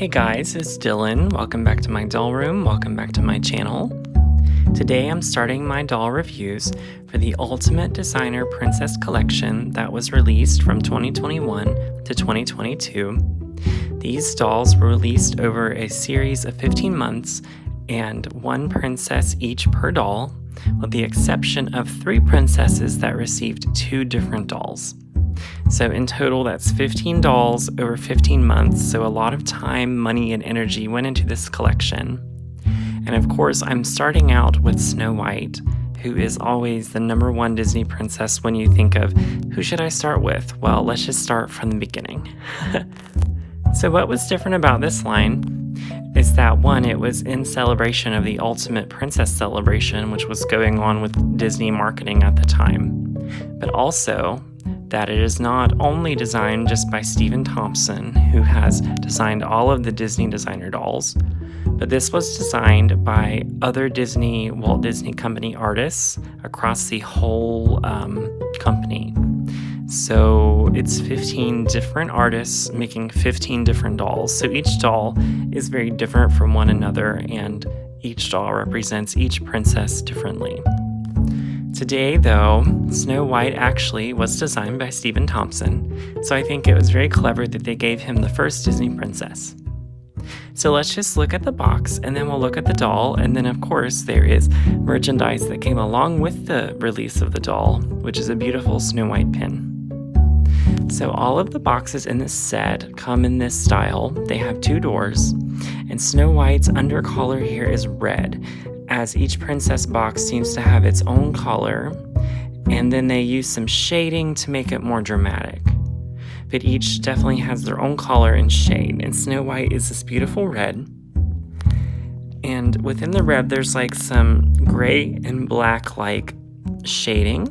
Hey guys, it's Dylan. Welcome back to my doll room. Welcome back to my channel. Today I'm starting my doll reviews for the Ultimate Designer Princess Collection that was released from 2021 to 2022. These dolls were released over a series of 15 months and one princess each per doll, with the exception of 3 princesses that received 2 different dolls. So in total, that's 15 dolls over 15 months, so a lot of time, money, and energy went into this collection. And of course, I'm starting out with Snow White, who is always the #1 Disney princess when you think of who should I start with? Well, let's just start from the beginning. So what was different about this line is that, one, it was in celebration of the Ultimate Princess celebration, which was going on with Disney marketing at the time, but also that it is not only designed just by Steve Thompson, who has designed all of the Disney designer dolls, but this was designed by other Walt Disney Company artists across the whole company. So it's 15 different artists making 15 different dolls. So each doll is very different from one another, and each doll represents each princess differently. Today, though, Snow White actually was designed by Steve Thompson, so I think it was very clever that they gave him the first Disney princess. So let's just look at the box, and then we'll look at the doll, and then of course there is merchandise that came along with the release of the doll, which is a beautiful Snow White pin. So all of the boxes in this set come in this style. They have 2 doors, and Snow White's undercollar here is red, as each princess box seems to have its own color, and then they use some shading to make it more dramatic. But each definitely has their own color and shade, and Snow White is this beautiful red. And within the red, there's like some gray and black like shading.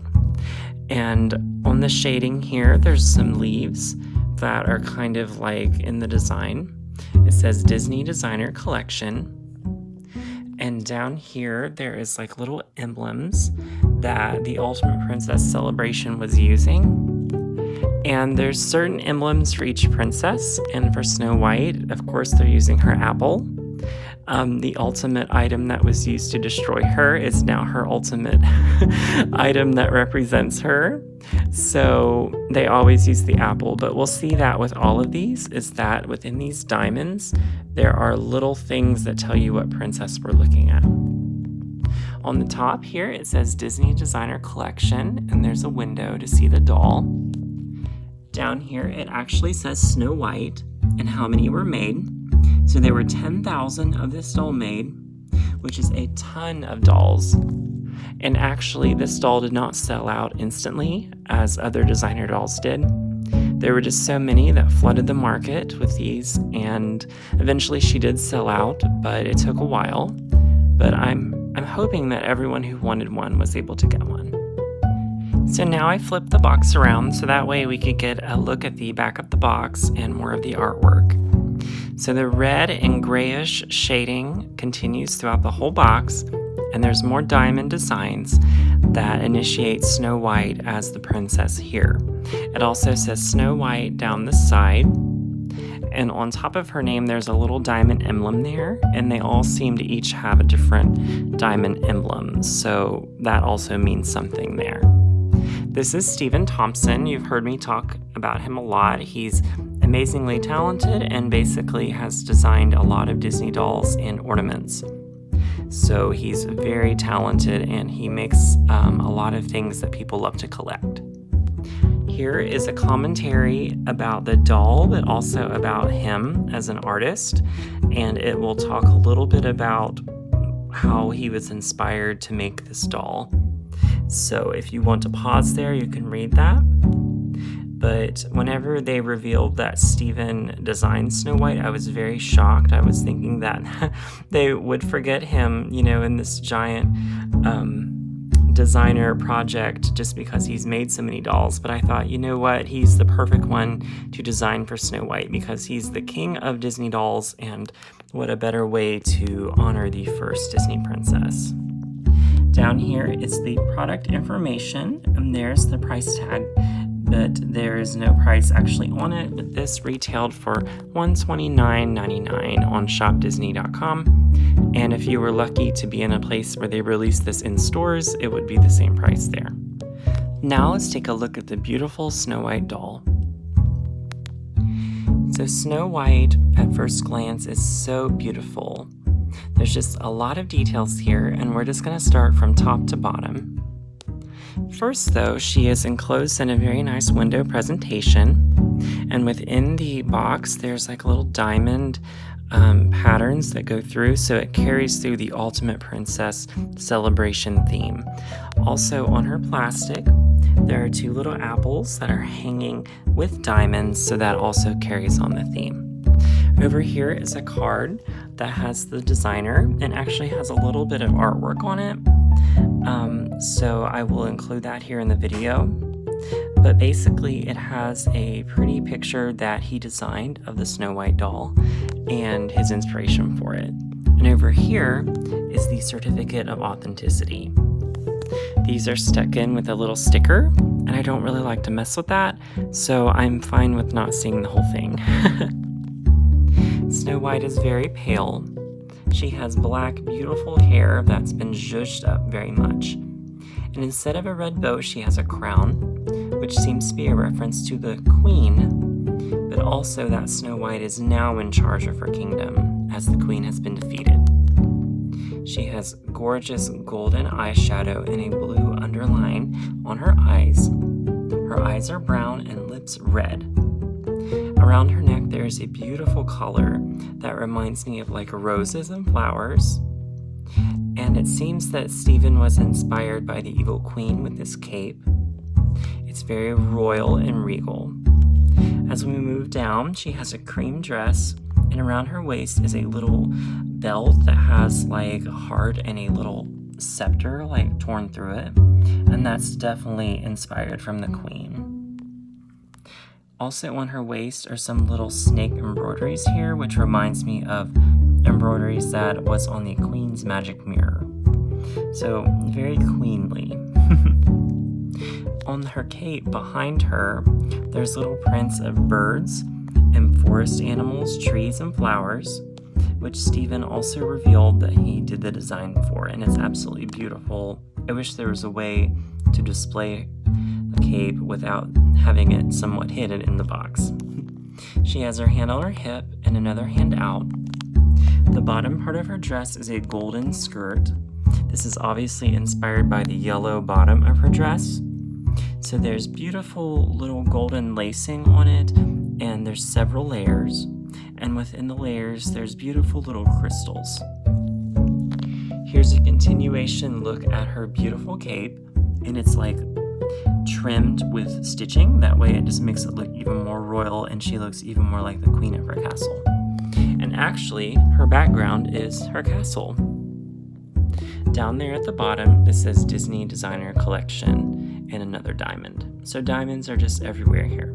And on the shading here, there's some leaves that are kind of like in the design. It says Disney Designer Collection. And down here, there is like little emblems that the Ultimate Princess celebration was using. And there's certain emblems for each princess. And for Snow White, of course, they're using her apple. The ultimate item that was used to destroy her is now her ultimate item that represents her. So they always use the apple, but we'll see that with all of these is that within these diamonds, there are little things that tell you what princess we're looking at. On the top here, it says Disney Designer Collection, and there's a window to see the doll. Down here, it actually says Snow White and how many were made. So there were 10,000 of this doll made, which is a ton of dolls. And actually, this doll did not sell out instantly as other designer dolls did. There were just so many that flooded the market with these, and eventually she did sell out, but it took a while. But I'm hoping that everyone who wanted one was able to get one. So now I flipped the box around so that way we could get a look at the back of the box and more of the artwork. So the red and grayish shading continues throughout the whole box, and there's more diamond designs that initiate Snow White as the princess here. It also says Snow White down the side, and on top of her name there's a little diamond emblem there, and they all seem to each have a different diamond emblem, so that also means something there. This is Steve Thompson. You've heard me talk about him a lot. He's amazingly talented and basically has designed a lot of Disney dolls and ornaments. So he's very talented, and he makes a lot of things that people love to collect. Here is a commentary about the doll, but also about him as an artist, and it will talk a little bit about how he was inspired to make this doll. So if you want to pause there, you can read that. But whenever they revealed that Steven designed Snow White, I was very shocked. I was thinking that they would forget him, in this giant designer project just because he's made so many dolls. But I thought, you know what? He's the perfect one to design for Snow White because he's the king of Disney dolls, and what a better way to honor the first Disney princess. Down here is the product information, and there's the price tag but there is no price actually on it. But this retailed for $129.99 on shopdisney.com. And if you were lucky to be in a place where they released this in stores, it would be the same price there. Now let's take a look at the beautiful Snow White doll. So Snow White, at first glance, is so beautiful. There's just a lot of details here, and we're just going to start from top to bottom. First, though, she is enclosed in a very nice window presentation, and within the box, there's like little diamond patterns that go through, so it carries through the Ultimate Princess celebration theme. Also, on her plastic, there are two little apples that are hanging with diamonds, so that also carries on the theme. Over here is a card that has the designer and actually has a little bit of artwork on it. So I will include that here in the video. But basically it has a pretty picture that he designed of the Snow White doll and his inspiration for it. And over here is the certificate of authenticity. These are stuck in with a little sticker, and I don't really like to mess with that, so I'm fine with not seeing the whole thing. Snow White is very pale. She has black, beautiful hair that's been zhuzhed up very much. And instead of a red bow, she has a crown, which seems to be a reference to the queen, but also that Snow White is now in charge of her kingdom, as the queen has been defeated. She has gorgeous golden eyeshadow and a blue underline on her eyes. Her eyes are brown and lips red. Around her neck there is a beautiful collar that reminds me of like roses and flowers. And it seems that Stephen was inspired by the evil queen with this cape. It's very royal and regal. As we move down, she has a cream dress, and around her waist is a little belt that has like a heart and a little scepter like torn through it. And that's definitely inspired from the queen. Also on her waist are some little snake embroideries here, which reminds me of embroideries that was on the Queen's magic mirror. So very queenly. On her cape behind her, there's little prints of birds and forest animals, trees, and flowers, which Stephen also revealed that he did the design for, and it's absolutely beautiful. I wish there was a way to display the cape without having it somewhat hidden in the box. She has her hand on her hip and another hand out. The bottom part of her dress is a golden skirt. This is obviously inspired by the yellow bottom of her dress. So there's beautiful little golden lacing on it, and there's several layers. And within the layers, there's beautiful little crystals. Here's a continuation look at her beautiful cape, and it's like trimmed with stitching. That way it just makes it look even more royal, and she looks even more like the queen of her castle. And actually, her background is her castle. Down there at the bottom, it says Disney Designer Collection and another diamond. So diamonds are just everywhere here.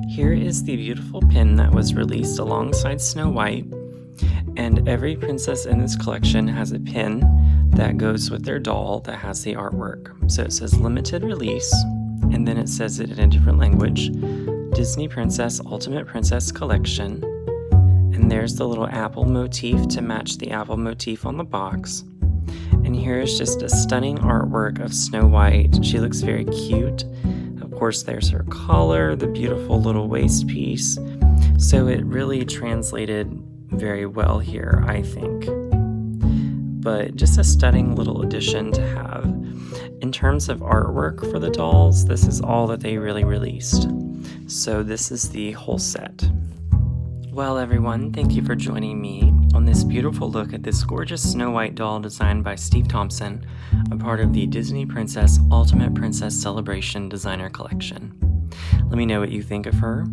Here is the beautiful pin that was released alongside Snow White, and every princess in this collection has a pin that goes with their doll that has the artwork. So it says limited release, and then it says it in a different language, Disney Princess Ultimate Princess Collection. And there's the little apple motif to match the apple motif on the box. And here's just a stunning artwork of Snow White. She looks very cute. Of course, there's her collar, the beautiful little waist piece. So it really translated very well here, I think. But just a stunning little addition to have. In terms of artwork for the dolls, this is all that they really released. So this is the whole set. Well, everyone, thank you for joining me on this beautiful look at this gorgeous Snow White doll designed by Steve Thompson, a part of the Disney Princess Ultimate Princess Celebration Designer Collection. Let me know what you think of her.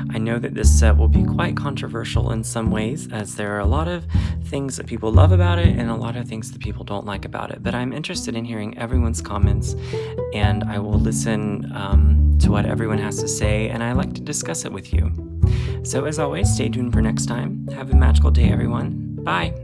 I know that this set will be quite controversial in some ways, as there are a lot of things that people love about it and a lot of things that people don't like about it, but I'm interested in hearing everyone's comments, and I will listen to what everyone has to say, and I like to discuss it with you. So as always, stay tuned for next time. Have a magical day, everyone. Bye.